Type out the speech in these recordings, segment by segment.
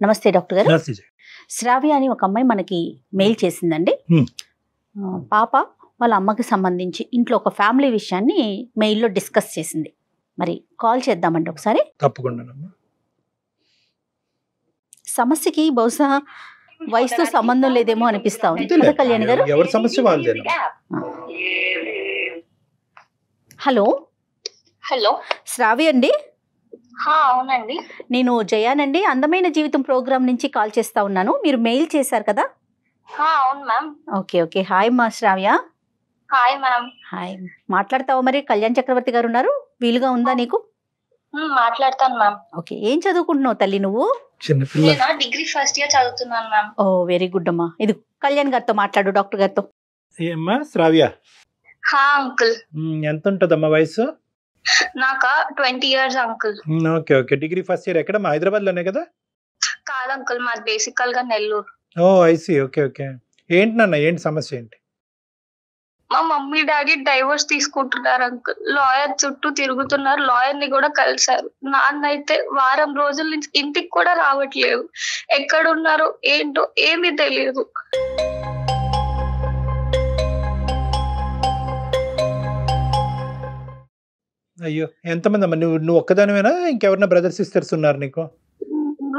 నమస్తే డాక్టర్ గారు. నమస్తే. శ్రావ్య అని ఒక అమ్మాయి మనకి మెయిల్ చేసిందండి. పాప వాళ్ళ అమ్మకి సంబంధించి ఇంట్లో ఒక ఫ్యామిలీ విషయాన్ని మెయిల్లో డిస్కస్ చేసింది. మరి కాల్ చేద్దామండి ఒకసారి. తప్పకుండా. సమస్యకి బహుశా వయసుతో సంబంధం లేదేమో అనిపిస్తా ఉంది. కళ్యాణ్ గారు, ఎవరి సమస్య వాళ్ళదే. హలో. హలో, శ్రావ్య అండి? అవునండి. నేను జయానండి, అందమైన జీవితం ప్రోగ్రామ్ నుంచి కాల్ చేస్తా ఉన్నాను. మీరు మెయిల్ చేశారు కదా? అవును మ్యామ్. Okay okay. హాయ్ మా శ్రావ్య. Hi ma'am. హాయ్. మాట్లాడతావా? మరి కళ్యాణ్ చక్రవర్తి గారు ఉన్నారు, వీలుగా ఉందా నీకు? మాట్లాడతాను మ్యామ్. ఓకే. ఏం చదువుకుంటున్నావు తల్లి నువ్వు? నేను డిగ్రీ ఫస్ట్ ఇయర్ చదువుతున్నాను మ్యామ్. ఓ వెరీ గుడ్ అమ్మా. ఇది కళ్యాణ్ గారితో మాట్లాడు, డాక్టర్ గారితో. ఏమ్మా శ్రావ్య? అంకుల్. ఎంత ఉంటదమ్మా వయసు? నాకా 20 years uncle. Okay okay. Degree first year ఎక్కడ? హైదరాబాద్ లోనే కదా? కాదు అంకుల్, మాది బేసికల్ గా నెల్లూరు. ఓ ఐసి. Okay okay. ఏంటి నాన్న, ఏంటి సమస్య ఏంటి? మా మమ్మీ డాడీ డైవర్స్ తీసుకుంటున్నారు అంకుల్. లాయర్ చుట్టూ తిరుగుతున్నారు, లాయర్ ని కూడా కలిశారు. నాన్న అయితే వారం రోజుల నుంచి ఇంటికి కూడా రావట్లేదు. ఎక్కడున్నారో ఏంటో ఏమీ తెలియదు. అయ్యో, ఎంతమంది అమ్మా? నువ్వు ఒక్కదానివేనా? ఇంకెవరన్నా బ్రదర్స్ సిస్టర్స్ ఉన్నారు నీకు?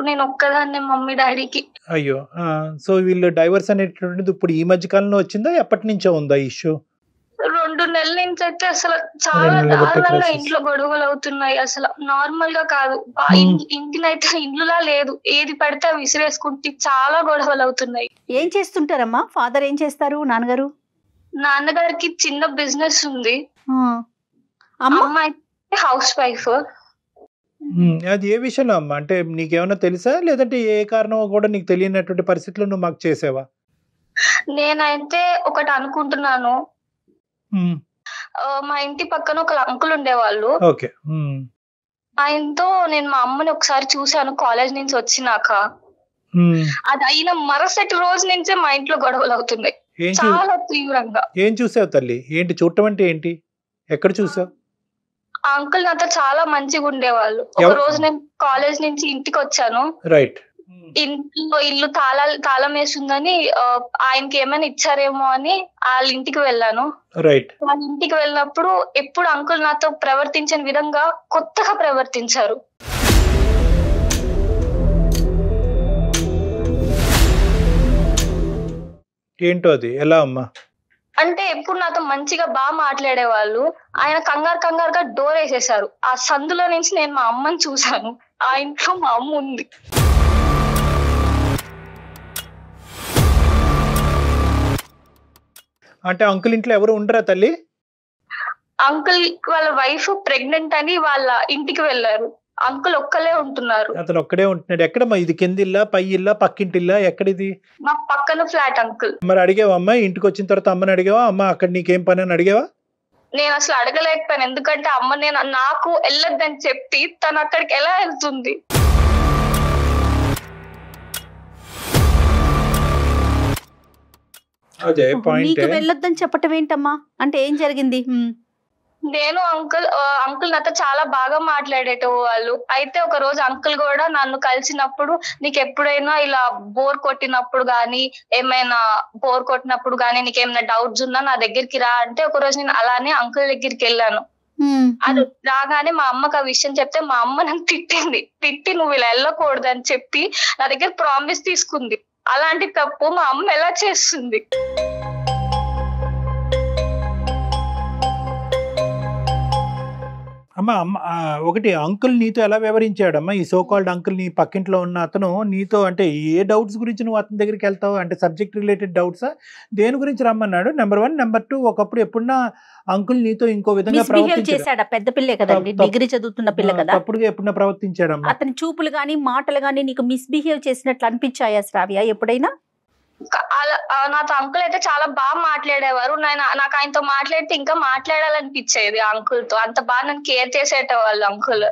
నేను ఒక్కదాన్నే మమ్మీ డాడీకి. అయ్యో. సో వీళ్ళు డైవర్స్ అనేటువంటిది ఇప్పుడు ఈ మధ్య కాలంలో వచ్చిందా, ఎప్పటి నుంచో ఉందా ఇష్యూ? 2 నెలల నుంచి అయితే అసలు చాలా దారుణంగా ఇంట్లో గొడవలు అవుతున్నాయి. అసలు నార్మల్ గా కాదు, ఇంటినైతే ఇండ్లులా లేదు, ఏది పడితే విసిరేసుకుంటే చాలా గొడవలు అవుతున్నాయి. ఏం చేస్తుంటారమ్మా? ఫాదర్ ఏం చేస్తారు? నాన్నగారు? నాన్నగారికి చిన్న బిజినెస్ ఉంది. అమ్మ అయితే హౌస్ వైఫ్. అది ఏ విషయంలో అమ్మా? అంటే నీకేమైనా తెలుసా, లేదంటే ఏ కారణం కూడా నీకు తెలియనటువంటి పరిస్థితుల్లో నువ్వు మాకు చేసావా? నేనైతే ఒకటి అనుకుంటున్నాను. మా ఇంటి పక్కన ఒక అంకుల్ ఉండేవాళ్ళు. ఓకే. ఆయనతో నేను మా అమ్మని ఒకసారి చూశాను కాలేజ్ నుంచి వచ్చినాక. అది అయిన మరుసటి రోజు నుంచే మా ఇంట్లో గొడవలు అవుతున్నాయి చాలా తీవ్రంగా. ఏం చూసావు తల్లి? ఏంటి చూడటం అంటే ఏంటి? ఎక్కడ చూసావు? ఆ అంకుల్ నాతో చాలా మంచిగా ఉండేవాళ్ళు. ఒక రోజు నేను కాలేజ్ నుంచి ఇంటికి వచ్చాను. రైట్. ఇంట్లో ఇల్లు తాళం వేసిందని ఆయనకి ఏమైనా ఇచ్చారేమో అని వాళ్ళ ఇంటికి వెళ్ళాను. రైట్. వాళ్ళ ఇంటికి వెళ్ళినప్పుడు ఎప్పుడు అంకుల్ నాతో ప్రవర్తించిన విధంగా కొత్తగా ప్రవర్తించారు. ఏంటో అది? ఎలా అమ్మా? అంటే ఎప్పుడు నాతో మంచిగా బాగా మాట్లాడేవాళ్ళు. ఆయన కంగారుగా డోర్ వేసేసారు. ఆ సందులో నుంచి నేను మా అమ్మని చూశాను. ఆ ఇంట్లో మా అమ్మ ఉంది. అంటే అంకుల్ ఇంట్లో ఎవరు ఉండరా తల్లి? అంకుల్ వాళ్ళ వైఫ్ ప్రెగ్నెంట్ అని వాళ్ళ ఇంటికి వెళ్ళారు. అంకుల్ ఒక్కలే ఉంటున్నారు. అతను ఒక్కడే ఉంటున్నాడు. ఎక్కడమ్మా ఇది? కిందిల్లా, పై ఇల్లా, పక్కింటిల్లా, ఎక్కడిది? మా పక్కన ఫ్లాట్ అంకుల్. మరి అడిగావా అమ్మా? ఇంటికి వచ్చిన తర్వాత అమ్మని అడిగావా? అమ్మ అక్కడ నీకేం పని అని అడిగావా? నేను అసలు అడగలేకపోయాను. ఎందుకంటే అమ్మ నాకు వెళ్ళొద్దని చెప్పి తను అక్కడికి ఎలా వెళ్తుంది? అదే పాయింట్. వెళ్ళొద్దని చెప్పటం ఏంటమ్మా? అంటే ఏం జరిగింది? నేను అంకుల్ నాతో చాలా బాగా మాట్లాడేటవాళ్ళు. అయితే ఒక రోజు అంకుల్ కూడా నన్ను కలిసినప్పుడు, నీకు ఎప్పుడైనా ఇలా బోర్ కొట్టినప్పుడు గానీ, ఏమైనా బోర్ కొట్టినప్పుడు గానీ, నీకేమైనా డౌట్స్ ఉన్నా నా దగ్గరికి రా అంటే, ఒక రోజు నేను అలానే అంకుల్ దగ్గరికి వెళ్ళాను. అది రాగానే మా అమ్మకి ఆ విషయం చెప్తే మా అమ్మ నన్ను తిట్టి నువ్వు ఇలా వెళ్ళకూడదు అని చెప్పి నా దగ్గర ప్రామిస్ తీసుకుంది. అలాంటి తప్పు మా అమ్మ ఎలా చేస్తుంది? అమ్మా ఒకటి, అంకుల్ నీతో ఎలా వ్యవహరించాడమ్మా? ఈ సో కాల్డ్ అంకుల్, నీ పక్కింట్లో ఉన్న అతను నీతో అంటే ఏ డౌట్స్ గురించి నువ్వు అతని దగ్గరికి వెళ్తావు? అంటే సబ్జెక్ట్ రిలేటెడ్ డౌట్సా? దేని గురించి రమ్మన్నాడు? నెంబర్ 1. నెంబర్ 2, ఒకప్పుడు ఎప్పుడన్నా అంకుల్ నీతో ఇంకో విధంగా ప్రవర్తించాడా? పెద్ద పిల్లే కదండి, డిగ్రీ చదువుతున్న పిల్ల కదా. అప్పుడుగా ఎప్పుడన్నా ప్రవర్తించాడమ్మా? అతని చూపులు గానీ, మాటలు గానీ నీకు మిస్బిహేవ్ చేసినట్లు అనిపించాయా శ్రావ్య ఎప్పుడైనా? నాతో అంకుల్ అయితే చాలా బాగా మాట్లాడేవారు. నాకు ఆయనతో మాట్లాడితే ఇంకా మాట్లాడాలనిపించేది. అంకుల్ తో అంత బాగా నన్ను కేర్ చేసేటవాళ్ళు అంకుల్.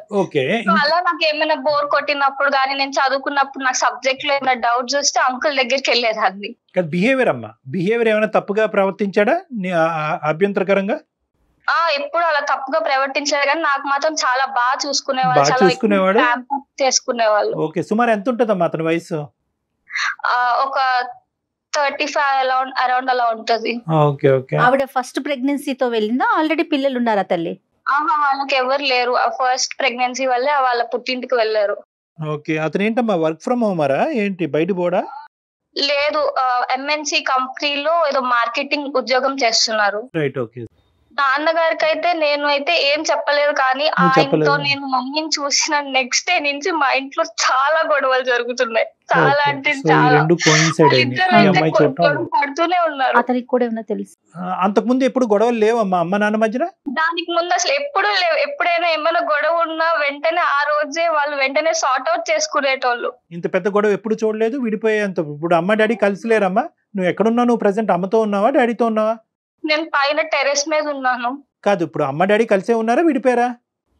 అలా నాకు ఏమైనా బోర్ కొట్టినప్పుడు గానీ, నేను చదువుకున్నప్పుడు నాకు సబ్జెక్ట్ లో ఏమైనా డౌట్స్ వస్తే అంకుల్ దగ్గరికి వెళ్ళేదాన్ని. బిహేవియర్ అమ్మా, బిహేవియర్ ఏమైనా తప్పుగా ప్రవర్తించాడా అభ్యంతరకరంగా? ఎప్పుడు అలా తప్పుగా ప్రవర్తించారు కానీ నాకు మాత్రం చాలా బాగా చూసుకునేవాళ్ళు, బాగా చాలా చూసుకునేవాడు? pamper చేసుకునేవాళ్ళు. ఓకే, సుమారు ఎంత ఉంటుందమ్మా అతని వయసు? ఒక 35 అరౌండ్ అలా ఉంటది. Okay okay. ఆవిడ ఫస్ట్ ప్రెగ్నెన్సీతో వెళ్ళిందా, ఆల్రెడీ పిల్లలు ఉన్నారా తల్లి? వాళ్ళకి ఎవరు లేరు, ఆ ఫస్ట్ ప్రెగ్నెన్సీ వల్లే వాళ్ళ పుట్టింటికి వెళ్ళారు. ఓకే, అతను ఏంటమ్మా వర్క్ ఫ్రమ్ హోమరా ఏంటి, బయట పోడా? లేదు, MNC కంపెనీలో ఏదో మార్కెటింగ్ ఉద్యోగం చేస్తున్నారు. Right, okay. నాన్నగారికి అయితే నేను అయితే ఏం చెప్పలేదు, కానీ నువ్వు చెప్పలేదు. ఆయనతో నేను మమ్మీని చూసిన నెక్స్ట్ డే నుంచి మా ఇంట్లో చాలా గొడవలు జరుగుతున్నాయి. చాలా ఓకే, అంటే సో ఈ చాలా. రెండు కోయిన్సైడ్ అయినాయి వాళ్ళిద్దరూ ఈ అయితే అమ్మాయి చూడటం. గొడవ పడుతూనే ఉన్నారు. అతనికి కూడా ఏమన్నా తెలుసు? అంతకుముందు ఎప్పుడు గొడవలు లేవమ్మా అమ్మ నాన్న మధ్యన? దానికి ముందు అసలు ఎప్పుడు లేవు. ఎప్పుడైనా ఏమైనా గొడవ ఉన్నా వెంటనే ఆ రోజే వాళ్ళు వెంటనే సార్ట్ అవుట్ చేసుకునేటోళ్ళు. ఇంత పెద్ద గొడవ ఎప్పుడు చూడలేదు, విడిపోయేంత. ఇప్పుడు అమ్మ డాడీ కలిసిలేరమ్మా? నువ్వు ఎక్కడున్నావు? నువ్వు ప్రెసెంట్ అమ్మతో ఉన్నావా డాడీతో ఉన్నావా? నేను పైన టెర్రస్ మీద ఉన్నాను. కాదు, ఇప్పుడు అమ్మ డాడీ కలిసే ఉన్నారా, విడిపోయారా?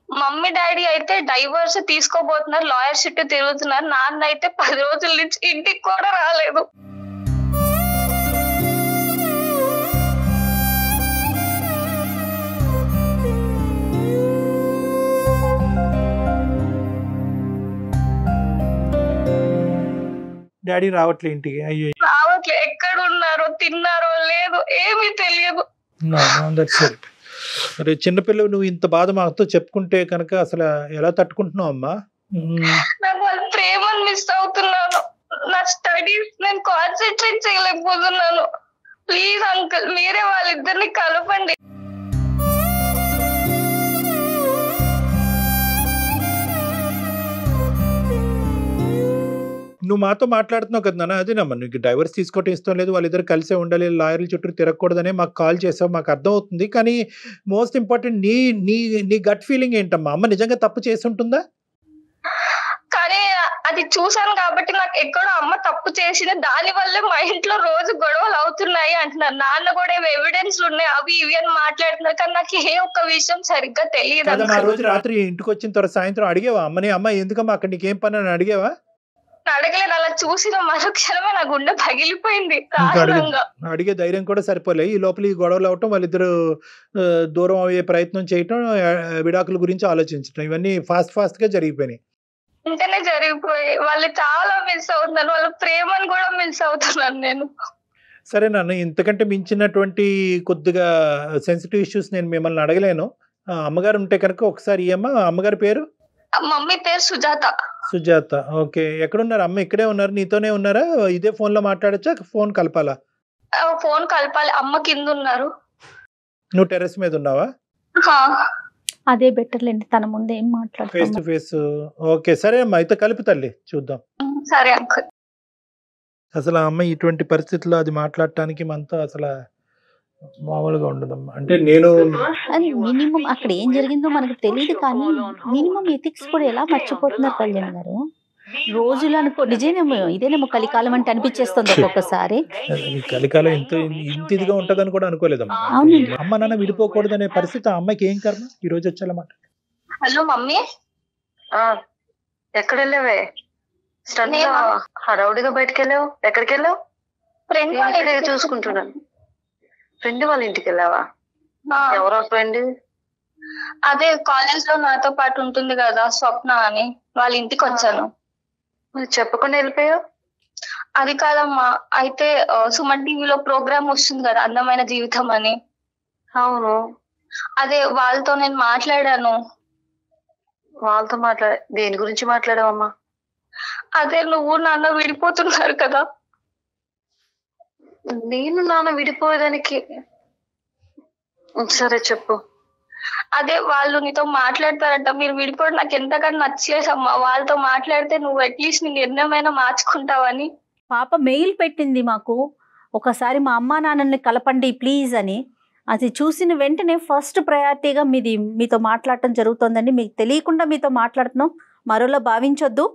మమ్మీ డాడీ అయితే డైవర్స్ తీసుకోబోతున్నారు, లాయర్ చుట్టూ తిరుగుతున్నారు. నాన్న అయితే 10 రోజుల నుంచి ఇంటికి కూడా రాలేదు. డాడీ రావట్లే ఇంటికి? అయ్యో, రావట్లే. ఎక్కడ ఉన్నారో, తిన్నారో లేదు, ఏమీ తెలియదు. అరే చిన్నపిల్లలు, నువ్వు ఇంత బాధ మాతో చెప్పుకుంటే కనుక అసలు ఎలా తట్టుకుంటున్నావు అమ్మా? నాకు వాళ్ళ ప్రేమను మిస్ అవుతున్నాను. నా స్టడీస్ నేను కాన్సన్ట్రేట్ చేయలేకపోతున్నాను. ప్లీజ్ అంకుల్, మీరే వాళ్ళిద్దరిని కలపండి. నువ్వు మాతో మాట్లాడుతున్నావు కదా నాన్న, అదేనమ్మా నీకు డైవర్స్ తీసుకోవటం ఇష్టం లేదు, వాళ్ళిద్దరు కలిసే ఉండాలి, లాయర్ల చుట్టూ తిరగకూడదనే మాకు కాల్ చేసావు, మాకు అర్థం అవుతుంది. కానీ మోస్ట్ ఇంపార్టెంట్ నీ నీ నీ గట్ ఫీలింగ్ ఏంటమ్మా? అమ్మ నిజంగా తప్పు చేసి ఉంటుందా? కానీ అది చూసాను కాబట్టి నాకు ఎక్కడో అమ్మ తప్పు చేసింది, దాని వల్లే మా ఇంట్లో రోజు గొడవలు అవుతున్నాయి అంటున్నారు. నాన్న కూడా ఎవిడెన్స్ ఉన్నాయి, అవి ఇవి అని మాట్లాడుతున్నారు. కానీ నాకు ఏ ఒక్క విషయం సరిగ్గా తెలియదు. ఆ రోజు రాత్రి ఇంటికి వచ్చిన తర్వాత సాయంత్రం అడిగేవా అమ్మని, అమ్మ ఎందుకమ్మా అక్కడ నీకేం పని అని అడిగేవా? అడగలేదు. అలా చూసిన మరుక్షణమే నా గుండె పగిలిపోయింది. అడిగే ధైర్యం కూడా సరిపోలే. ఈ లోపల ఈ గొడవలు అవటం, వాళ్ళిద్దరు దూరం అయ్యే ప్రయత్నం చేయటం, విడాకుల గురించి ఆలోచించడం, ఇవన్నీ ఫాస్ట్ గా జరిగిపోయినాయి. వెంటనే జరిగిపోయి వాళ్ళు చాలా మిస్ అవుతున్నారు. వాళ్ళ ప్రేమను కూడా మిస్ అవుతున్నాను నేను. సరే నాన్న, ఇంతకంటే మించినటువంటి కొద్దిగా సెన్సిటివ్ ఇష్యూస్ నేను మిమ్మల్ని అడగలేను. అమ్మగారు ఉంటే కనుక ఒకసారి అమ్మగారి పేరు? మమ్మీ పేరు సుజాత. సుజాత, ఓకే. ఎక్కడున్నారు అమ్మ? ఇక్కడే ఉన్నారు, నీతోనే ఉన్నారా? ఇదే ఫోన్ లో మాట్లాడచ్చా, ఫోన్ కలపాలా? ఫోన్ కలపాలి. అమ్మ కింద ఉన్నారు, నువ్వు టెర్రస్ మీద ఉన్నావా? అదే బెటర్ లేండి, తన ముందే ఏం మాట్లాడుతాం. Face to face. ఓకే, సరే అమ్మా, అయితే కలిపి తల్లి చూద్దాం. సరే అంకుల్. అసలు ఆ అమ్మాయి ఇటువంటి పరిస్థితుల్లో అది మాట్లాడటానికి మనతో అసలు మామూలుగా ఉండదమ్మా. అంటే నేను మినిమం అక్కడ ఏం జరిగిందో మనకు తెలియదు, కానీ మినిమం ఎథిక్స్ కూడా ఎలా మర్చిపోతున్నారు కళ్యాణ్ గారు. రోజులు అనుకో, నిజేనేమో ఇదేనేమో కలికాలం అంటే అనిపించేస్తుంది ఒక్కొక్కసారి. కలికాలం ఇంత ఇదిగా ఉంటదని కూడా అనుకోలేదమ్మా. అవునండి. అమ్మ నాన్న విడిపోకూడదు అనే పరిస్థితి ఆ అమ్మాయికి ఏం కర్మ ఈ రోజు వచ్చేలా. Hello mummy. ఎక్కడ వెళ్ళావే? హడావుడిగా బయటకు వెళ్ళావు. ఎక్కడికి వెళ్ళావు? ఫ్రెండ్ చూసుకుంటున్నాను. ఫ్రెండ్ వాళ్ళ ఇంటికి వెళ్ళావా? ఎవరో ఫ్రెండ్? అదే కాలేజ్ లో నాతో పాటు ఉంటుంది కదా స్వప్న అని, వాళ్ళ ఇంటికి వచ్చాను. చెప్పకుండా వెళ్ళిపోయావు? అది కాదమ్మా, అయితే సుమన్ టీవీలో ప్రోగ్రామ్ వస్తుంది కదా అందమైన జీవితం అని. అవును. అదే వాళ్ళతో నేను మాట్లాడాను. వాళ్ళతో దేని గురించి మాట్లాడావమ్మా? అదే నువ్వు నాన్న విడిపోతున్నారు కదా. నేను నాన్న విడిపోయేదానికి? సరే చెప్పు. అదే వాళ్ళు నీతో మాట్లాడతారంట, మీరు విడిపోవడం నాకు ఎంతగానో నచ్చలేదమ్మా. వాళ్ళతో మాట్లాడితే నువ్వు అట్లీస్ట్ నీ నిర్ణయమైనా మార్చుకుంటావని. పాప మెయిల్ పెట్టింది మాకు, ఒకసారి మా అమ్మా నాన్నని కలపండి ప్లీజ్ అని. అది చూసిన వెంటనే ఫస్ట్ ప్రయారిటీగా మీతో మాట్లాడటం జరుగుతుందండి. మీకు తెలియకుండా మీతో మాట్లాడుతున్నాం, మరోలా భావించొద్దు.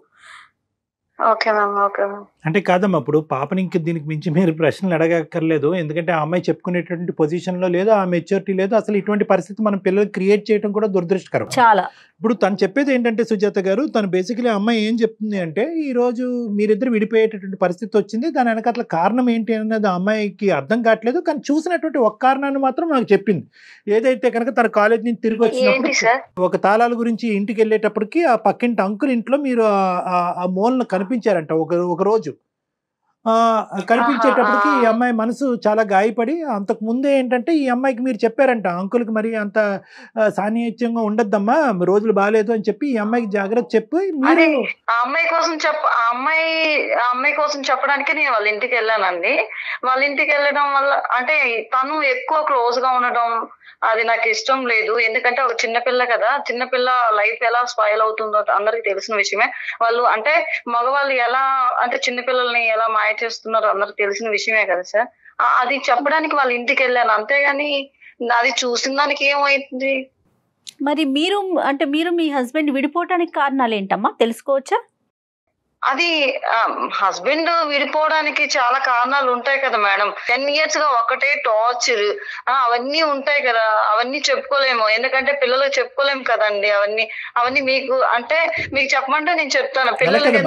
Okay ma'am, okay ma'am. అంటే కాదమ్మా, ఇప్పుడు పాపని ఇంక దీనికి మించి మీరు ప్రశ్నలు అడగక్కర్లేదు. ఎందుకంటే ఆ అమ్మాయి చెప్పుకునేటువంటి పొజిషన్లో లేదు, ఆ మెచ్యూరిటీ లేదు. అసలు ఇటువంటి పరిస్థితి మనం పిల్లలు క్రియేట్ చేయడం కూడా దురదృష్టకరం. చాలా. ఇప్పుడు తను చెప్పేది ఏంటంటే సుజాత గారు, తను బేసికలీ అమ్మాయి ఏం చెప్తుంది అంటే, ఈ రోజు మీరిద్దరు విడిపోయేటటువంటి పరిస్థితి వచ్చింది, దాని వెనకాల కారణం ఏంటి అన్నది ఆ అమ్మాయికి అర్థం కావట్లేదు. కానీ చూసినటువంటి ఒక కారణాన్ని మాత్రం నాకు చెప్పింది. ఏదైతే కనుక తన కాలేజ్ నుంచి తిరిగి వచ్చినప్పుడు ఒక తాళాల గురించి ఇంటికి వెళ్ళేటప్పటికి ఆ పక్కింటి అంకుల్ ఇంట్లో మీరు ఆ మూలను కనిపించారంట ఒక రోజు. కనిపించేటప్పటికి ఈ అమ్మాయి మనసు చాలా గాయపడి, అంతకు ముందే ఏంటంటే ఈ అమ్మాయికి మీరు చెప్పారంట, అంకుల్కి మరి అంత సాన్నిహిత్యంగా ఉండద్దమ్మా, రోజులు బాగాలేదు అని చెప్పి ఈ అమ్మాయికి జాగ్రత్త చెప్పి మీరు ఆ అమ్మాయి కోసం చెప్పడానికి నేను వాళ్ళ ఇంటికి వెళ్ళానండి. వాళ్ళ ఇంటికి వెళ్ళడం వల్ల అంటే తను ఎక్కువ క్లోజ్ గా ఉండడం అది నాకు ఇష్టం లేదు. ఎందుకంటే ఒక చిన్నపిల్ల కదా, చిన్నపిల్ల లైఫ్ ఎలా స్పాయిల్ అవుతుందో అందరికి తెలిసిన విషయమే. వాళ్ళు అంటే మగవాళ్ళు ఎలా అంటే చిన్నపిల్లల్ని ఎలా మాయ చేస్తున్నారో అందరికి తెలిసిన విషయమే కదా సార్. అది చెప్పడానికి వాళ్ళ ఇంటికి వెళ్ళాను, అంతేగాని అది చూసిన దానికి ఏమైంది. మరి మీరు అంటే మీరు మీ హస్బెండ్ విడిపోవటానికి కారణాలు ఏంటమ్మా, తెలుసుకోవచ్చా? అది హస్బెండ్ విడిపోవడానికి చాలా కారణాలు ఉంటాయి కదా మేడం. 10 years గా ఒకటే టార్చర్ అవన్నీ ఉంటాయి కదా, అవన్నీ చెప్పుకోలేము. ఎందుకంటే పిల్లలకు చెప్పుకోలేము కదండి. అవన్నీ మీకు అంటే మీకు చెప్పమంటే నేను చెప్తాను పిల్లలకి.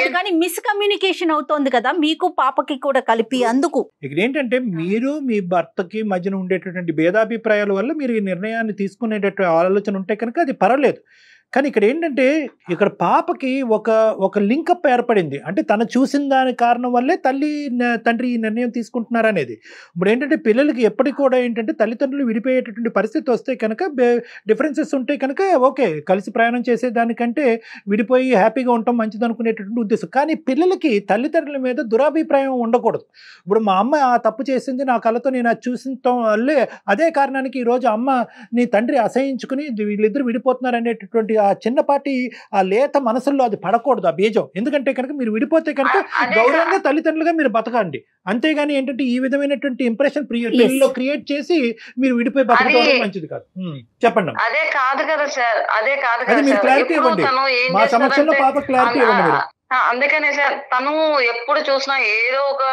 ఎందుకంటే మిస్కమ్యూనికేషన్ అవుతోంది కదా మీకు పాపకి కూడా కలిపి. అందుకు ఇక్కడ ఏంటంటే మీరు మీ భర్తకి మధ్యన ఉండేటటువంటి భేదాభిప్రాయాల వల్ల మీరు ఈ నిర్ణయాన్ని తీసుకునేటటువంటి ఆలోచన ఉంటే కనుక అది పర్వాలేదు. కానీ ఇక్కడ ఏంటంటే ఇక్కడ పాపకి ఒక లింకప్ ఏర్పడింది. అంటే తను చూసిన దాని కారణం వల్లే తండ్రి ఈ నిర్ణయం తీసుకుంటున్నారనేది. ఇప్పుడు ఏంటంటే పిల్లలకి ఎప్పటికి కూడా ఏంటంటే తల్లిదండ్రులు విడిపోయేటటువంటి పరిస్థితి వస్తే కనుక డిఫరెన్సెస్ ఉంటే కనుక ఓకే, కలిసి ప్రయాణం చేసేదానికంటే విడిపోయి హ్యాపీగా ఉండటం మంచిది అనుకునేటటువంటి ఉద్దేశం. కానీ పిల్లలకి తల్లిదండ్రుల మీద దురాభిప్రాయం ఉండకూడదు. ఇప్పుడు మా అమ్మ ఆ తప్పు చేసింది, నా కళ్ళతో నేను అది చూసిన వల్లే అదే కారణానికి ఈరోజు అమ్మ నీ తండ్రి అసహించుకుని వీళ్ళిద్దరు విడిపోతున్నారు అనేటటువంటి ఆ చిన్నపాటి ఆ లేత మనసుల్లో అది పడకూడదు, ఆ బీజం. ఎందుకంటే కనుక మీరు విడిపోతే కనుక గౌరవంగా తల్లిదండ్రులుగా మీరు బతకండి. అంతేగాని ఏంటంటే ఈ విధమైనటువంటి ఇంప్రెషన్ పిల్లల్లో క్రియేట్ చేసి మీరు విడిపోయి బతకడం మంచిది కాదు. చెప్పండి. అదే కాదు కదా సార్, అదే కాదు కదా, మీరు క్లారిటీ ఇవ్వండి. మా సమస్యలో పాప క్లారిటీ ఇవ్వండి మీరు. అందుకనే సార్ తను ఎప్పుడు చూసినా ఏదో ఒక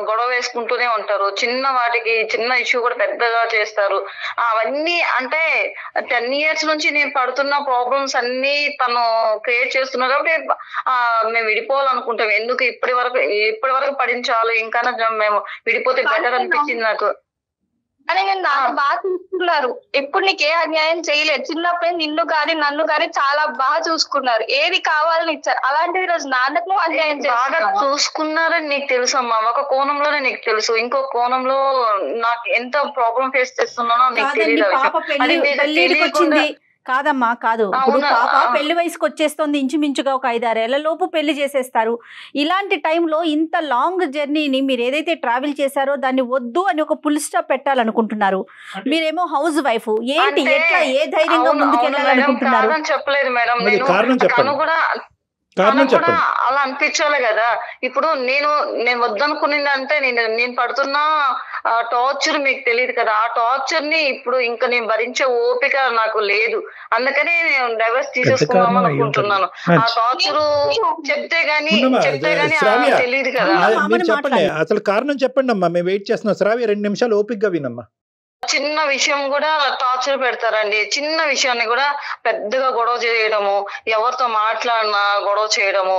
గొడవ వేసుకుంటూనే ఉంటారు. చిన్న వాటికి చిన్న ఇష్యూ కూడా పెద్దగా చేస్తారు. అవన్నీ అంటే 10 years నుంచి నేను పడుతున్న ప్రాబ్లమ్స్ అన్ని తను క్రియేట్ చేస్తున్నారు. కాబట్టి మేము విడిపోవాలనుకుంటాం. ఎందుకు ఇప్పటి వరకు పడించాలి, ఇంకా మేము విడిపోతే బెటర్ అనిపించింది నాకు. కానీ నేను నాకు బాగా చూసుకున్నారు. ఎప్పుడు నీకు ఏ అన్యాయం చేయలేదు. చిన్నప్పుడు నిన్ను కానీ నన్ను కానీ చాలా బాగా చూసుకున్నారు. ఏది కావాలని ఇచ్చారు. అలాంటిది రోజు నాన్నకు అన్యాయం బాగా చూసుకున్నారని నీకు తెలుసు అమ్మా. ఒక కోణంలోనే నీకు తెలుసు, ఇంకో కోణంలో నాకు ఎంత ప్రాబ్లం ఫేస్ చేస్తున్నానో నీకు తెలియదు. కాదమ్మా, కాదు. ఇప్పుడు పాప పెళ్లి వయసుకు వచ్చేస్తుంది, ఇంచుమించుగా ఒక 5-6 ఏళ్ల లోపు పెళ్లి చేసేస్తారు. ఇలాంటి టైంలో ఇంత లాంగ్ జర్నీని మీరు ఏదైతే ట్రావెల్ చేశారో దాన్ని వద్దు అని ఒక ఫుల్ స్టాప్ పెట్టాలనుకుంటున్నారు. మీరేమో హౌస్ వైఫ్, ఏంటి ఎట్లా ఏ ధైర్యంగా ముందుకెళ్ళాలనుకుంటున్నారు? చెప్పలేదు మేడం, అలా అనిపించాలి కదా. ఇప్పుడు నేను వద్దనుకునేదంటే నేను పడుతున్న టార్చర్ మీకు తెలియదు కదా. ఆ టార్చర్ ని ఇప్పుడు ఇంకా నేను భరించే ఓపిక నాకు లేదు. అందుకనే నేను డైవర్స్ తీసేసుకుందాం అనుకుంటున్నాను. ఆ టార్చర్ చెప్తే గానీ తెలియదు కదా. చెప్పండి, అసలు కారణం చెప్పండి అమ్మా, మేము వెయిట్ చేస్తున్నాం. శ్రావ్య 2 నిమిషాలు ఓపికగా వినమ్మా. చిన్న విషయం కూడా టార్చర్ పెడతారండి. చిన్న విషయాన్ని కూడా పెద్దగా గొడవ చేయడము, ఎవరితో మాట్లాడినా గొడవ చేయడము,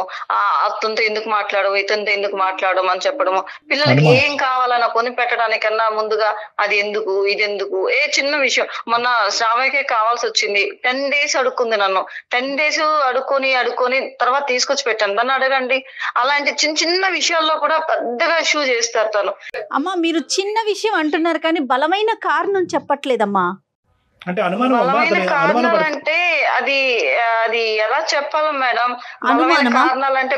అతనితో ఎందుకు మాట్లాడము, ఇతనితో ఎందుకు మాట్లాడము అని చెప్పడము. పిల్లలకి ఏం కావాలన్నా కొని పెట్టడానికన్నా ముందుగా అది ఎందుకు ఇది ఎందుకు. చిన్న విషయం మొన్న శ్రావ్యకే కావాల్సి వచ్చింది. 10 days అడుక్కుంది నన్ను. 10 days అడుక్కొని తర్వాత తీసుకొచ్చి పెట్టాను. దాన్ని అడగండి. అలాంటి చిన్న విషయాల్లో కూడా పెద్దగా ఇష్యూ చేస్తారు తను. అమ్మా, మీరు చిన్న విషయం అంటున్నారు కానీ బలమైన కారణం చెప్పట్లేదమ్మా. అంటే అంటే అది ఎలా చెప్పాలి మేడం? అనుమానంతో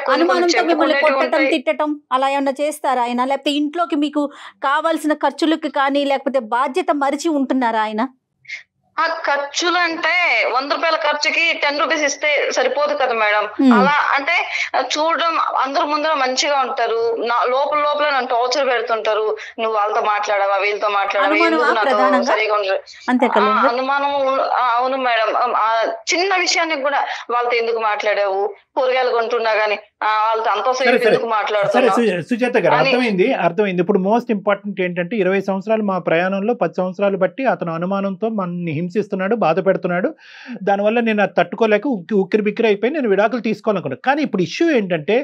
మిమ్మల్ని కొట్టడం తిట్టడం అలా ఏమన్నా చేస్తారా ఆయన? లేకపోతే ఇంట్లోకి మీకు కావాల్సిన ఖర్చులకి కానీ లేకపోతే బాధ్యత మరిచి ఉంటున్నారా ఆయన? ఆ ఖర్చులు అంటే 100 రూపాయల ఖర్చుకి 10 రూపీస్ ఇస్తే సరిపోదు కదా మేడం. అలా అంటే చూడడం అందరి ముందర మంచిగా ఉంటారు, లోపల లోపల నన్ను టార్చర్ పెడుతుంటారు. నువ్వు వాళ్ళతో మాట్లాడవా, వీళ్ళతో మాట్లాడవా, ఎందుకు నాతో సరిగా ఉండదు అనుమానం. అవును మేడం. చిన్న విషయానికి కూడా వాళ్ళతో ఎందుకు మాట్లాడావు, కూరగాయలు కొంటున్నా గానీ వాళ్ళతో అంతసేపు ఎందుకు మాట్లాడుతున్నావు. సుజాత గారు అర్థమైంది. ఇప్పుడు మోస్ట్ ఇంపార్టెంట్ ఏంటంటే 20 సంవత్సరాలు మా ప్రయాణంలో 10 సంవత్సరాలు బట్టి అతను అనుమానంతో మనల్ని హింసిస్తున్నాడు, బాధ పెడుతున్నాడు. దానివల్ల నేను అది తట్టుకోలేక ఉక్కిరి బిక్కిరి అయిపోయి నేను విడాకులు తీసుకోవాలనుకున్నాను. కానీ ఇప్పుడు ఇష్యూ ఏంటంటే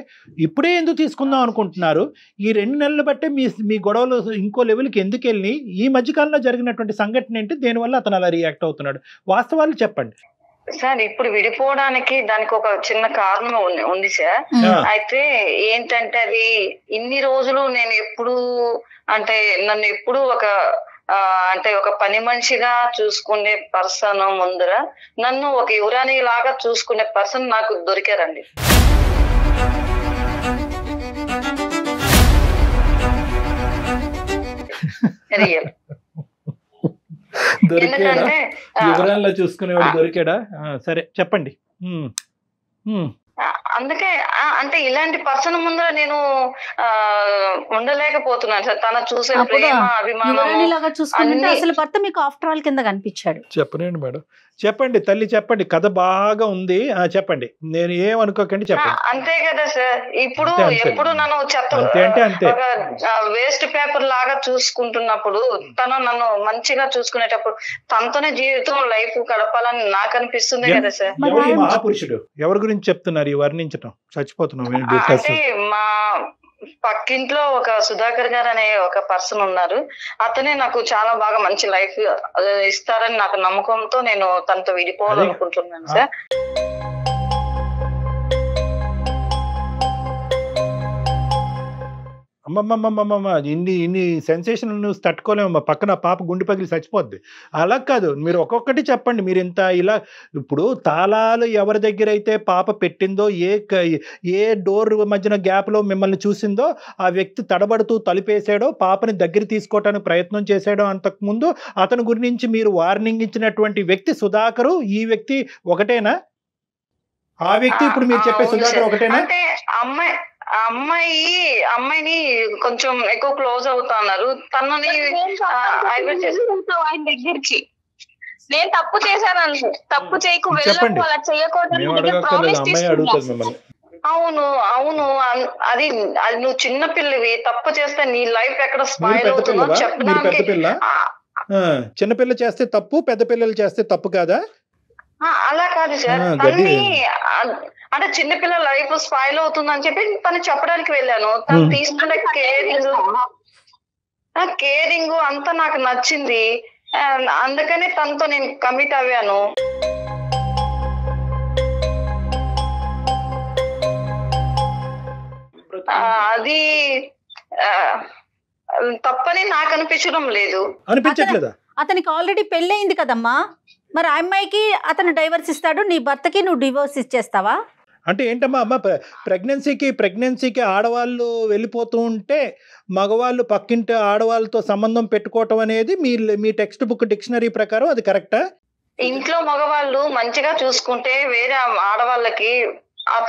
ఇప్పుడే ఎందుకు తీసుకుందాం అనుకుంటున్నారు? ఈ 2 నెలలు బట్టే మీ గొడవలు ఇంకో లెవెల్కి ఎందుకు వెళ్ళి ఈ మధ్యకాలంలో జరిగినటువంటి సంఘటన ఏంటి, దేనివల్ల అతను అలా రియాక్ట్ అవుతున్నాడు? వాస్తవాలు చెప్పండి సార్. ఇప్పుడు విడిపోవడానికి దానికి ఒక చిన్న కారణం ఉంది సార్. అయితే ఏంటంటే అది ఇన్ని రోజులు నేను ఎప్పుడు అంటే నన్ను ఎప్పుడు ఒక పని మనిషిగా చూసుకునే పర్సన్ ముందర నన్ను ఒక యువరాణి లాగా చూసుకునే పర్సన్ నాకు దొరికారండి. రియల్. దొరికాడా? వివరాల్లో చూసుకునేవాడు దొరికాడా? సరే చెప్పండి. అందుకే అంటే ఇలాంటి పర్సన్ ముందర నేను ఉండలేకపోతున్నాను సార్. తన చూసే ప్రేమ, అభిమానం అసలు భర్త మీకు ఆఫ్టర్ ఆల్ కింద కనిపించాడు. చెప్పనండి మేడం, చెప్పండి తల్లి, చెప్పండి. కథ బాగా ఉంది, చెప్పండి. నేను ఏమనుకోకండి, చెప్పండి. అంతే కదా సార్. ఇప్పుడు ఎప్పుడు నన్ను వేస్ట్ పేపర్ లాగా చూసుకుంటున్నప్పుడు తను నన్ను మంచిగా చూసుకునేటప్పుడు తనతోనే జీవితం లైఫ్ గడపాలని నాకు అనిపిస్తుంది కదా సార్. మహాపురుషుడు ఎవరి గురించి చెప్తున్నారు ఈ వర్ణించడం? చచ్చిపోతున్నాం. అంటే మా పక్కింట్లో ఒక సుధాకర్ గారు అనే ఒక పర్సన్ ఉన్నారు. అతనే నాకు చాలా బాగా మంచి లైఫ్ ఇస్తారని నాకు నమ్మకంతో నేను తనతో విడిపోవాలనుకుంటున్నాను సార్. అమ్మమ్మమ్మమ్మ, ఇన్ని సెన్సేషన్ న్యూస్ తట్టుకోలేమమ్మా. పక్కన పాప గుండె పగిలి చచ్చిపోద్ది. అలా కాదు, మీరు ఒక్కొక్కటి చెప్పండి. మీరు ఇంత ఇలా ఇప్పుడు తాళాలు ఎవరి దగ్గర అయితే పాప పెట్టిందో, ఏ డోర్ మధ్యన గ్యాప్లో మిమ్మల్ని చూసిందో ఆ వ్యక్తి తడబడుతూ తలుపేసాడో, పాపని దగ్గర తీసుకోవటానికి ప్రయత్నం చేశాడో, అంతకుముందు అతని గురించి మీరు వార్నింగ్ ఇచ్చినటువంటి వ్యక్తి సుధాకరు, ఈ వ్యక్తి ఒకటేనా? ఆ వ్యక్తి ఇప్పుడు మీరు చెప్పే సుధాకర్ ఒకటేనా? అమ్మాయిని కొంచెం ఎక్కువ క్లోజ్ అవుతున్నారు. తనని ఆయన దగ్గరికి నేను తప్పు చేశాను, తప్పు చేయకు వెళ్ళకు, అలా చేయకూడదు. అవును అది నువ్వు చిన్న పిల్లవి, తప్పు చేస్తే నీ లైఫ్ ఎక్కడ స్పాయిల్ అవుతుందో చెప్పడానికి. చిన్నపిల్ల చేస్తే తప్పు, పెద్ద పిల్లలు చేస్తే తప్పు కాదా? అలా కాదు సార్. అంటే చిన్నపిల్ల లైఫ్ స్పాయిల్ అవుతుందని చెప్పి తను చెప్పడానికి వెళ్ళాను. తను తీసుకునే కేరింగ్ అంతా నాకు నచ్చింది. అందుకని తనతో నేను కమిట్ అవ్వాను. అది తప్పని నాకు అనిపించడం లేదు. అనిపించట్లేదా? అతనికి ఆల్రెడీ పెళ్ళయింది కదమ్మా, మరి ఆ అమ్మాయికి అతను డైవర్స్ ఇస్తాడు, నీ భర్తకి నువ్వు డివోర్స్ ఇచ్చేస్తావా? అంటే ఏంటమ్మా అమ్మ, ప్రెగ్నెన్సీకి ఆడవాళ్ళు వెళ్ళిపోతూ ఉంటే మగవాళ్ళు పక్కింటి ఆడవాళ్ళతో సంబంధం పెట్టుకోవటం అనేది మీ టెక్స్ట్ బుక్ డిక్షనరీ ప్రకారం అది కరెక్టా? ఇంట్లో మగవాళ్ళు మంచిగా చూసుకుంటే వేరే ఆడవాళ్ళకి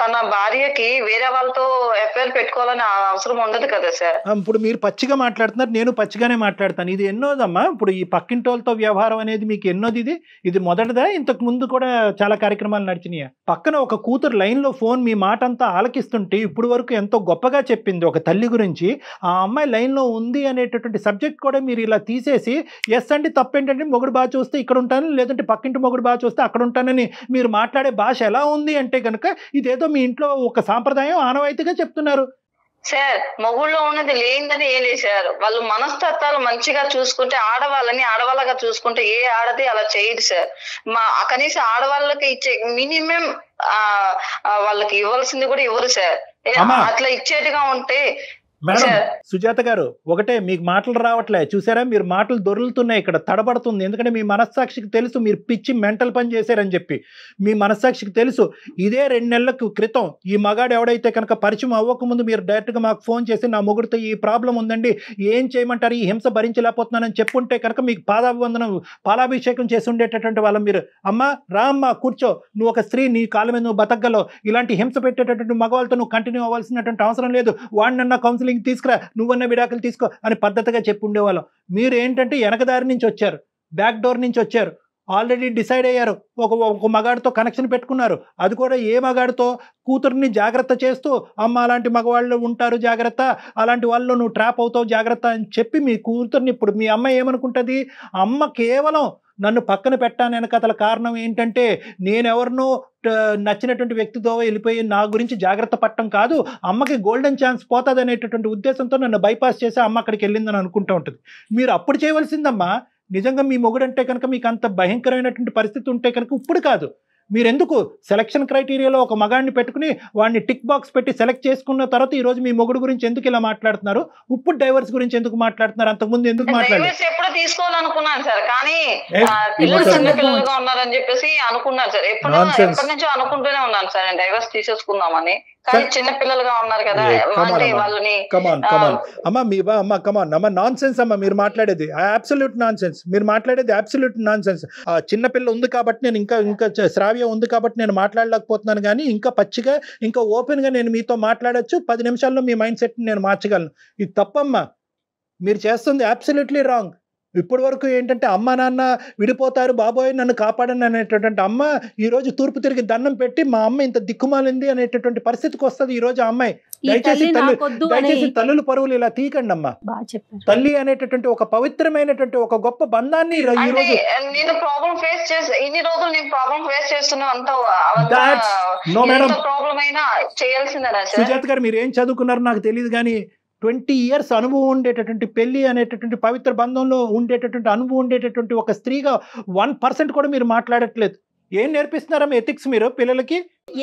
తన భార్యకి వేరే వాళ్ళతో ఎఫ్ఐఆర్ పెట్టుకోవాలని అవసరం ఉండదు కదా సార్. ఇప్పుడు మీరు పచ్చిగా మాట్లాడుతున్నారు, నేను పచ్చిగానే మాట్లాడతాను. ఇది ఎన్నోదమ్మా? ఇప్పుడు ఈ పక్కింటి వాళ్ళతో వ్యవహారం అనేది మీకు ఎన్నోది? ఇది మొదటిదా? ఇంతకు ముందు కూడా చాలా కార్యక్రమాలు నడిచినాయా? పక్కన ఒక కూతురు లైన్లో ఫోన్ మీ మాట అంతా ఆలకిస్తుంటే ఇప్పుడు వరకు ఎంతో గొప్పగా చెప్పింది ఒక తల్లి గురించి, ఆ అమ్మాయి లైన్లో ఉంది అనేటటువంటి సబ్జెక్ట్ కూడా మీరు ఇలా తీసేసి ఎస్ అండి తప్పేంటంటే మొగుడు బాగా చూస్తే ఇక్కడ ఉంటాను, లేదంటే పక్కింటి మొగుడు బాగా చూస్తే అక్కడ ఉంటానని మీరు మాట్లాడే భాష ఎలా ఉంది అంటే కనుక ఇదేదో మీ ఇంట్లో ఒక సాంప్రదాయం ఆనవాయితీగా చెప్తున్నారు. సార్ మొగుళ్ళో ఉన్నది లేనిదని ఏం లేదు సార్. వాళ్ళు మనస్తత్వాలు మంచిగా చూసుకుంటే, ఆడవాళ్ళని ఆడవాళ్ళగా చూసుకుంటే ఏ ఆడది అలా చేయదు సార్. కనీసం ఆడవాళ్ళకి ఇచ్చే మినిమం వాళ్ళకి ఇవ్వాల్సింది కూడా ఇవ్వరు సార్. అట్లా ఇచ్చేట్టుగా ఉంటే మేడం సుజాత గారు, ఒకటే మీకు మాటలు రావట్లే చూసారా, మీరు మాటలు దొరుకుతున్నాయి, ఇక్కడ తడబడుతుంది. ఎందుకంటే మీ మనస్సాక్షికి తెలుసు మీరు పిచ్చి మెంటల్ పని చేశారని చెప్పి. మీ మనస్సాక్షికి తెలుసు. ఇదే 2 నెలల క్రితం ఈ మగాడు ఎవడైతే కనుక పరిచయం అవ్వకముందు మీరు డైరెక్ట్గా మాకు ఫోన్ చేసి నా మొగుడితో ఈ ప్రాబ్లం ఉందండి, ఏం చేయమంటారు, ఈ హింస భరించలేకపోతున్నానని చెప్పుంటే కనుక మీకు పాలాభిషేకం చేసి ఉండేటటువంటి వాళ్ళం. మీరు అమ్మ రా అమ్మ కూర్చో, నువ్వు ఒక స్త్రీ, నీ కాళ్ళ మీద నువ్వు బతకగలవు, ఇలాంటి హింస పెట్టేటటువంటి మగవాళ్ళతో నువ్వు కంటిన్యూ అవ్వాల్సినటువంటి అవసరం లేదు, వాడినన్నా కౌన్సిలింగ్ తీసుకురా, నువ్వన్న విడాకులు తీసుకో అని పద్ధతిగా చెప్పి ఉండేవాళ్ళం. మీరు ఏంటంటే వెనకదారి నుంచి వచ్చారు, బ్యాక్ డోర్ నుంచి వచ్చారు, ఆల్రెడీ డిసైడ్ అయ్యారు, ఒక మగాడితో కనెక్షన్ పెట్టుకున్నారు. అది కూడా ఏ మగాడితో, కూతుర్ని జాగ్రత్త చేస్తూ అమ్మ అలాంటి మగవాళ్ళు ఉంటారు జాగ్రత్త, అలాంటి వాళ్ళు నువ్వు ట్రాప్ అవుతావు జాగ్రత్త అని చెప్పి మీ కూతుర్ని, ఇప్పుడు మీ అమ్మ ఏమనుకుంటుంది, అమ్మ కేవలం నన్ను పక్కన పెట్టాను వెనకతల కారణం ఏంటంటే నేనెవరినో నచ్చినటువంటి వ్యక్తితో వెళ్ళిపోయి నా గురించి జాగ్రత్త పట్టడం కాదు, అమ్మకి గోల్డెన్ ఛాన్స్ పోతుంది అనేటటువంటి ఉద్దేశంతో నన్ను బైపాస్ చేసి అమ్మ అక్కడికి వెళ్ళిందని అనుకుంటూ ఉంటుంది. మీరు అప్పుడు చేయవలసిందమ్మా, నిజంగా మీ మొగుడంటే కనుక మీకు అంత భయంకరమైనటువంటి పరిస్థితి ఉంటే కనుక ఇప్పుడు కాదు, మీరెందుకు సెలక్షన్ క్రైటీరియాలో ఒక మగాడిని పెట్టుకుని వాడిని టిక్ బాక్స్ పెట్టి సెలెక్ట్ చేసుకున్న తర్వాత ఈ రోజు మీ మొగుడు గురించి ఎందుకు ఇలా మాట్లాడుతున్నారు, ఇప్పుడు డైవర్స్ గురించి ఎందుకు మాట్లాడుతున్నారు, అంతకుముందు ఎందుకు మాట్లాడారు? ఎప్పుడు తీసుకోవాలనుకున్నాను సార్, కానీ పిల్లలు చిన్న పిల్లలుగా ఉన్నారని చెప్పేసి అనుకున్నాను సార్, ఎప్పటి నుంచో అనుకుంటూనే ఉన్నాను సార్ నేను డైవర్స్ తీసేసుకుందామని. కానీ చిన్న పిల్లలుగా ఉన్నారు కదా అంటే వాళ్ళని అమ్మ నాన్ సెన్స్ అమ్మ మీరు మాట్లాడేది, అబ్సల్యూట్ నాన్ సెన్స్, మీరు మాట్లాడేది అబ్సల్యూట్ నాన్ సెన్స్. చిన్న పిల్ల ఉంది కాబట్టి నేను ఇంకా శ్రావ్యం ఉంది కాబట్టి నేను మాట్లాడలేకపోతున్నాను, కానీ ఇంకా పచ్చిగా ఇంకా ఓపెన్ గా నేను మీతో మాట్లాడచ్చు, 10 నిమిషాల్లో మీ మైండ్ సెట్ నేను మార్చగలను. ఇది తప్పమ్మా, మీరు చేస్తుంది అబ్సల్యూట్లీ రాంగ్. ఇప్పటి వరకు ఏంటంటే అమ్మ నాన్న విడిపోతారు బాబోయ్ నన్ను కాపాడని అనేటటువంటి అమ్మ ఈరోజు తూర్పు తిరిగి దండం పెట్టి మా అమ్మ ఇంత దిక్కుమాలింది అనేటటువంటి పరిస్థితికి వస్తుంది ఈ రోజు ఆ అమ్మాయి. దయచేసి తల్లుల పరువులు ఇలా తీయకండి అమ్మా. తల్లి అనేటటువంటి ఒక పవిత్రమైనటువంటి ఒక గొప్ప బంధాన్ని నేను ప్రాబ్లం ఫేస్ చేసి ఇన్ని రోజులు నేను ప్రాబ్లం ఫేస్ చేస్తున్నా ప్రాబ్లం అయినా చేయాల్సిందేనా సుజాత గారు, మీరు ఏం చదువుకున్నారో నాకు తెలియదు, కానీ 20 years అనుభవం ఉండేటటువంటి పెళ్లి అనేటటువంటి పవిత్ర బంధంలో ఉండేటటువంటి అనుభవం ఉండేటటువంటి ఒక స్త్రీగా 1% కూడా మీరు మాట్లాడట్లేదు. ఏం నేర్పిస్తున్నారమ్మా ఎథిక్స్ మీరు పిల్లలకి?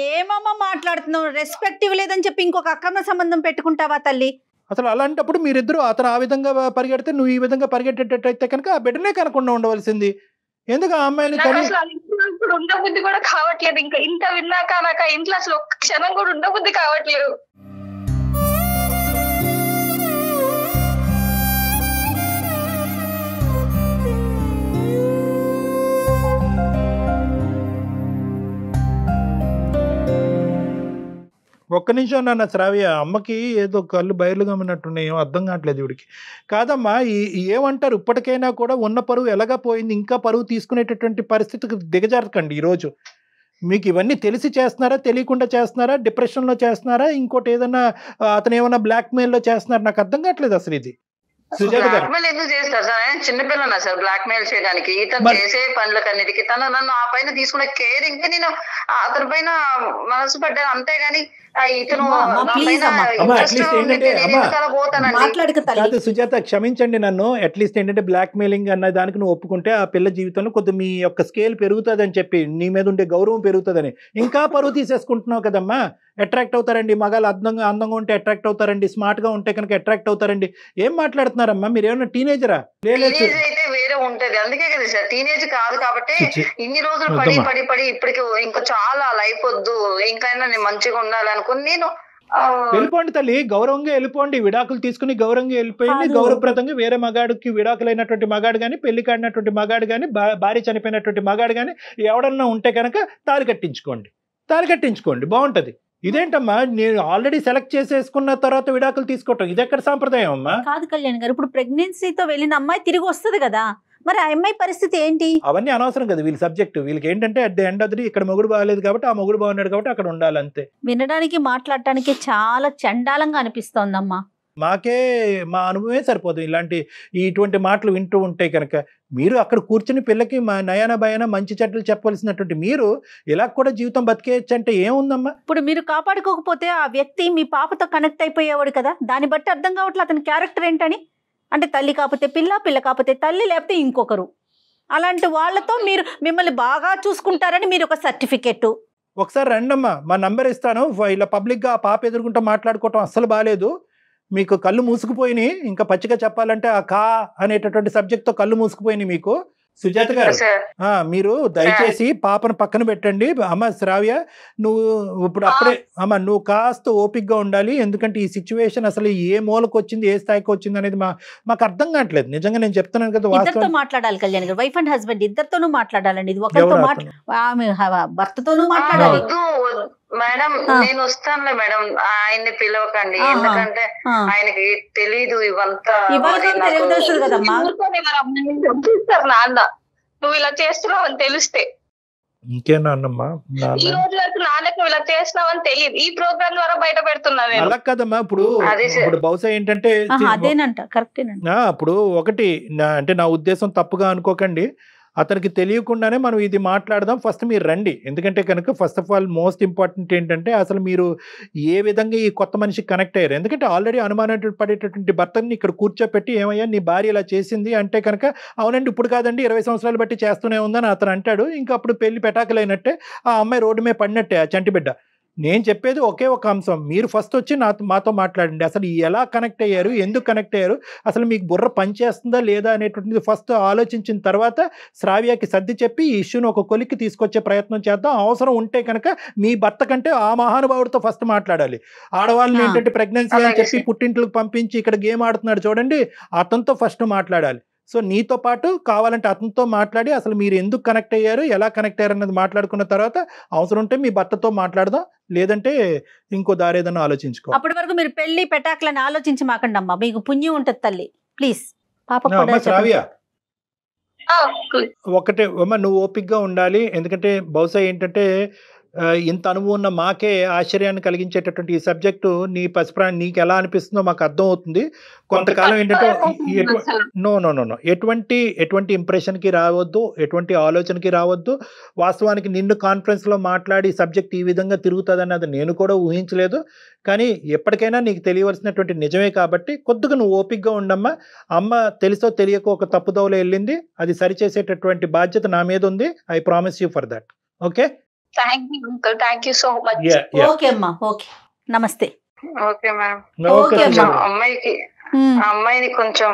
ఏమమ్మా మాట్లాడుతున్నావు, రెస్పెక్ట్ ఇవ్వలేదని చెప్పి ఇంకొక అక్రమ సంబంధం పెట్టుకుంటావా తల్లి? అసలు అలాంటప్పుడు మీరిద్దరు అతను ఆ విధంగా పరిగెడితే నువ్వు ఈ విధంగా పరిగెట్టేటట్టయితే కనుక ఆ బిడ్డనే కనకుండా ఉండవలసింది. ఎందుకు ఆ అమ్మాయిని ఇప్పుడు ఉండబుద్ధి కూడా కావట్లేదు, ఇంకా ఇంత విన్నాక నాకు ఆ ఇంట్లో అసలు ఒక్క క్షణం కూడా ఉండబుద్ధి కావట్లేదు. ఒక్క నిమిషం నాన్న శ్రావ్య, అమ్మకి ఏదో కళ్ళు బయలుగా ఉన్నట్టున్నాయి, ఏమో అర్థం కావట్లేదు ఇవిడికి. కాదమ్మా, ఏమంటారు, ఇప్పటికైనా కూడా ఉన్న పరువు ఎలాగా పోయింది, ఇంకా పరువు తీసుకునేటటువంటి పరిస్థితికి దిగజారకండి. ఈరోజు మీకు ఇవన్నీ తెలిసి చేస్తున్నారా, తెలియకుండా చేస్తున్నారా, డిప్రెషన్లో చేస్తున్నారా, ఇంకోటి ఏదైనా అతను ఏమన్నా బ్లాక్మెయిల్లో చేస్తున్నారా, నాకు అర్థం కావట్లేదు అసలు ఇది. బ్లాక్మెయిల్ ఎందుకు చేస్తారు సార్, ఆయన చిన్నపిల్లనా సార్ బ్లాక్మెయిల్ చేయడానికి? ఇతను చేసే పనులకన్నిటికీ తను నన్ను ఆ పైన తీసుకున్న కేరింగ్ కి నేను అతని పైన మనసు పడ్డాను, అంతేగాని ఇతను సుజాత క్షమించండి నన్ను, అట్లీస్ట్ ఏంటంటే బ్లాక్ మెయిలింగ్ అన్న దానికి నువ్వు ఒప్పుకుంటే ఆ పిల్ల జీవితంలో కొద్ది మీ యొక్క స్కేల్ పెరుగుతుంది అని చెప్పి, నీ మీద ఉండే గౌరవం పెరుగుతుందని. ఇంకా పరువు తీసేసుకుంటున్నావు కదమ్మా. అట్రాక్ట్ అవుతారండి మగాళ్ళు, అందంగా ఉంటే అట్రాక్ట్ అవుతారండి, స్మార్ట్ గా ఉంటే కనుక అట్రాక్ట్ అవుతారండి. ఏం మాట్లాడుతున్నారమ్మా మీరు, ఏమన్నా టీనేజరా? అయితే వేరే ఉంటది, అందుకే కదా సార్ టీనేజ్ కాదు కాబట్టి ఇన్ని రోజులు పడి ఇప్పటికి ఇంకా చాలా లైఫ్ వద్దు, ఇంకైనా నేను మంచిగా ఉండాలి అనుకుని నేను వెళ్ళిపోండి తల్లి, గౌరవంగా వెళ్ళిపోండి, విడాకులు తీసుకుని గౌరవంగా వెళ్ళిపోయింది. గౌరవప్రదంగా వేరే మగాడికి విడాకులైనటువంటి మగాడు కానీ, పెళ్లి కాడినటువంటి మగాడు కానీ, భార్య చనిపోయినటువంటి మగాడు కానీ ఎవడన్నా ఉంటే కనుక తాళి కట్టించుకోండి, బాగుంటది. ఇదేంటమ్మా, నేను ఆల్రెడీ సెలెక్ట్ చేసేసుకున్న తర్వాత విడాకులు తీసుకోవటం, ఇది ఎక్కడ సాంప్రదాయం అమ్మా? కాదు కళ్యాణ్ గారు, ఇప్పుడు ప్రెగ్నెన్సీతో వెళ్ళిన అమ్మాయి తిరిగి వస్తుంది కదా, మరి ఆ అమ్మాయి పరిస్థితి ఏంటి? అవన్నీ అనవసరం కదా వీళ్ళ సబ్జెక్ట్. వీళ్ళకి ఏంటంటే at the end of the ఇక్కడ మొగుడు బాగాలేదు కాబట్టి ఆ మొగుడు బాగున్నాడు కాబట్టి అక్కడ ఉండాలి అంతే. వినడానికి మాట్లాడటానికి చాలా చండాలంగా అనిపిస్తోందమ్మా. మాకే మా అనుభవమే సరిపోదు ఇటువంటి మాటలు వింటూ ఉంటే కనుక. మీరు అక్కడ కూర్చుని పిల్లకి మా నయాన భయాన మంచి చెడ్డలు చెప్పవలసినటువంటి మీరు ఇలా కూడా జీవితం బతికేయచ్చు అంటే ఏముందమ్మా? ఇప్పుడు మీరు కాపాడుకోకపోతే ఆ వ్యక్తి మీ పాపతో కనెక్ట్ అయిపోయేవాడు కదా, దాన్ని బట్టి అర్థం కావట్లేదు అతని క్యారెక్టర్ ఏంటని. అంటే తల్లి కాకపోతే పిల్ల, పిల్ల కాకపోతే తల్లి, లేకపోతే ఇంకొకరు. అలాంటి వాళ్ళతో మీరు మిమ్మల్ని బాగా చూసుకుంటారని మీరు ఒక సర్టిఫికెట్. ఒకసారి రండమ్మా, మా నంబర్ ఇస్తాను, ఇలా పబ్లిక్గా ఆ పాప ఎదుర్కొంటూ మాట్లాడుకోవటం అస్సలు బాగాలేదు. మీకు కళ్ళు మూసుకుపోయినాయి. ఇంకా పచ్చిగా చెప్పాలంటే ఆ కా అనేటటువంటి సబ్జెక్ట్తో కళ్ళు మూసుకుపోయినాయి మీకు. సుజాత గారు, మీరు దయచేసి పాపను పక్కన పెట్టండి. అమ్మ శ్రావ్య, నువ్వు ఇప్పుడు అప్పుడే అమ్మ నువ్వు కాస్త ఓపిక్గా ఉండాలి. ఎందుకంటే ఈ సిచ్యువేషన్ అసలు ఏ మూలకు వచ్చింది, ఏ స్థాయికి వచ్చింది అనేది మాకు అర్థం కావట్లేదు. నిజంగా నేను చెప్తున్నాను కదా, ఇద్దరితో మాట్లాడాలి కళ్యాణ్ గారు. వైఫ్ అండ్ హస్బెండ్ ఇద్దరితోనూ మాట్లాడాలండి. ఇది ఒకరితో ఆమె భర్తతోనూ మాట్లాడాలి. మేడం నేను వస్తానులే మేడం, ఆయన్ని పిలవకండి, ఎందుకంటే ఆయనకి తెలీదు ఇవంతా. నాన్న నువ్వు ఇలా చేస్తున్నావు అని తెలిస్తే ఇంకేనా అన్నమ్మా, ఈ రోజు వరకు నాన్నకు ఇలా చేస్తున్నావు అని తెలియదు. ఈ ప్రోగ్రామ్ ద్వారా బయట పెడుతున్నా నేను. అలా కదమ్మా, ఇప్పుడు బహుశా ఏంటంటే అదేనంట కరెక్టేనంట. ఇప్పుడు ఒకటి అంటే నా ఉద్దేశం తప్పుగా అనుకోకండి, అతనికి తెలియకుండానే మనం ఇది మాట్లాడదాం. ఫస్ట్ మీరు రండి. ఎందుకంటే కనుక first of all most important ఏంటంటే అసలు మీరు ఏ విధంగా ఈ కొత్త మనిషికి కనెక్ట్ అయ్యారు. ఎందుకంటే ఆల్రెడీ అనుమానం పడేటటువంటి భర్తని ఇక్కడ కూర్చోపెట్టి ఏమయ్యా నీ భార్య ఇలా చేసింది అంటే కనుక అవునండి ఇప్పుడు కాదండి 20 సంవత్సరాలు బట్టి చేస్తూనే ఉందని అతను అంటాడు. ఇంకా అప్పుడు పెళ్లి పెటాకులైనట్టే, ఆ అమ్మాయి రోడ్డు మీద పడినట్టే ఆ చంటి బిడ్డ. నేను చెప్పేది ఒకే ఒక అంశం, మీరు ఫస్ట్ వచ్చి మాతో మాట్లాడండి. అసలు ఎలా కనెక్ట్ అయ్యారు, ఎందుకు కనెక్ట్ అయ్యారు, అసలు మీకు బుర్ర పనిచేస్తుందా లేదా అనేటువంటిది ఫస్ట్ ఆలోచించిన తర్వాత శ్రావ్యకి సర్ది చెప్పి ఈ ఇష్యూని ఒక కొలిక్కి తీసుకొచ్చే ప్రయత్నం చేద్దాం. అవసరం ఉంటే కనుక మీ భర్త కంటే ఆ మహానుభావుడితో ఫస్ట్ మాట్లాడాలి. ఆడవాళ్ళని ఏంటంటే ప్రెగ్నెన్సీ అని చెప్పి పుట్టింట్లకు పంపించి ఇక్కడ గేమ్ ఆడుతున్నాడు చూడండి, అతనితో ఫస్ట్ మాట్లాడాలి. సో నీతో పాటు కావాలంటే అతనితో మాట్లాడి అసలు మీరు ఎందుకు కనెక్ట్ అయ్యారు, ఎలా కనెక్ట్ అయ్యారు అన్నది మాట్లాడుకున్న తర్వాత అవసరం ఉంటే మీ భర్తతో మాట్లాడదాం, లేదంటే ఇంకో దారి ఏదైనా ఆలోచించుకో. అప్పటి వరకు మీరు పెళ్లి పెటాకులని ఆలోచించి మాకండి అమ్మా, మీకు పుణ్యం ఉంటుంది తల్లి. ప్లీజ్ శ్రావ్య ఒకటే అమ్మ, నువ్వు ఓపిక్గా ఉండాలి. ఎందుకంటే బహుశా ఏంటంటే ఇంత అనుభవం ఉన్న మాకే ఆశ్చర్యాన్ని కలిగించేటటువంటి ఈ సబ్జెక్టు నీ పసిప్రాణి నీకు ఎలా అనిపిస్తుందో మాకు అర్థం అవుతుంది. కొంతకాలం ఏంటంటే నో ఎటువంటి ఇంప్రెషన్కి రావద్దు, ఎటువంటి ఆలోచనకి రావద్దు. వాస్తవానికి నిన్ను కాన్ఫరెన్స్లో మాట్లాడి సబ్జెక్ట్ ఈ విధంగా తిరుగుతుంది అన్నది నేను కూడా ఊహించలేదు. కానీ ఎప్పటికైనా నీకు తెలియవలసినటువంటి నిజమే కాబట్టి కొద్దిగా నువ్వు ఓపిక్గా ఉండమ్మా. అమ్మ తెలుసో తెలియకో ఒక తప్పుదోవలో వెళ్ళింది, అది సరిచేసేటటువంటి బాధ్యత నా మీద ఉంది. I promise you for that. Okay, thank you uncle, thank you so much. Okay అమ్మా, ఓకే, నమస్తే. Okay madam. అమ్మాయిని కొంచెం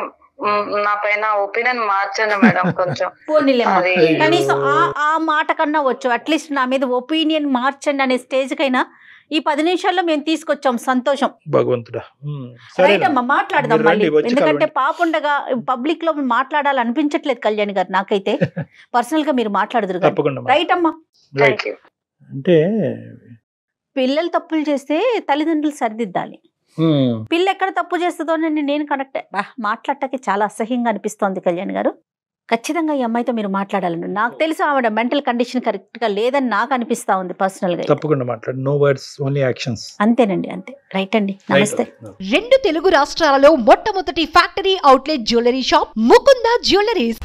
నా పైన ఒపీనియన్ మార్చండి మేడం కొంచెం. కనీసం ఆ మాట కన్నా వచ్చు, అట్లీస్ట్ నా మీద ఒపీనియన్ మార్చండి అనే స్టేజ్ కైనా ఈ 10 నిమిషాల్లో మేము తీసుకొచ్చాం. సంతోషం భగవంతుడా. రైట్ అమ్మా, మాట్లాడదాం మళ్ళీ. ఎందుకంటే పాపుండగా పబ్లిక్ లో మాట్లాడాలనిపించట్లేదు కళ్యాణ్ గారు నాకైతే. పర్సనల్ గా మీరు మాట్లాడదురు. రైట్ అమ్మా. అంటే పిల్లలు తప్పులు చేస్తే తల్లిదండ్రులు సరిదిద్దాలి. పిల్ల ఎక్కడ తప్పు చేస్తుందోనండి నేను కనెక్ట్ మాట్లాడటానికి చాలా అసహ్యంగా అనిపిస్తోంది కళ్యాణ్ గారు. ఖచ్చితంగా ఈ అమ్మాయితో మీరు మాట్లాడాలండి. నాకు తెలుసు ఆవిడ మెంటల్ కండిషన్ కరెక్ట్ గా లేదని నాకు అనిపిస్తా ఉంది పర్సనల్ గా. తప్పకుండా మాట్లాడు, నో వర్డ్స్ ఓన్లీ యాక్షన్స్. అంతేనండి, అంతే. రైట్ అండి, నమస్తే. 2 తెలుగు రాష్ట్రాలలో మొట్టమొదటి factory outlet jewellery shop Mukunda jewelleries.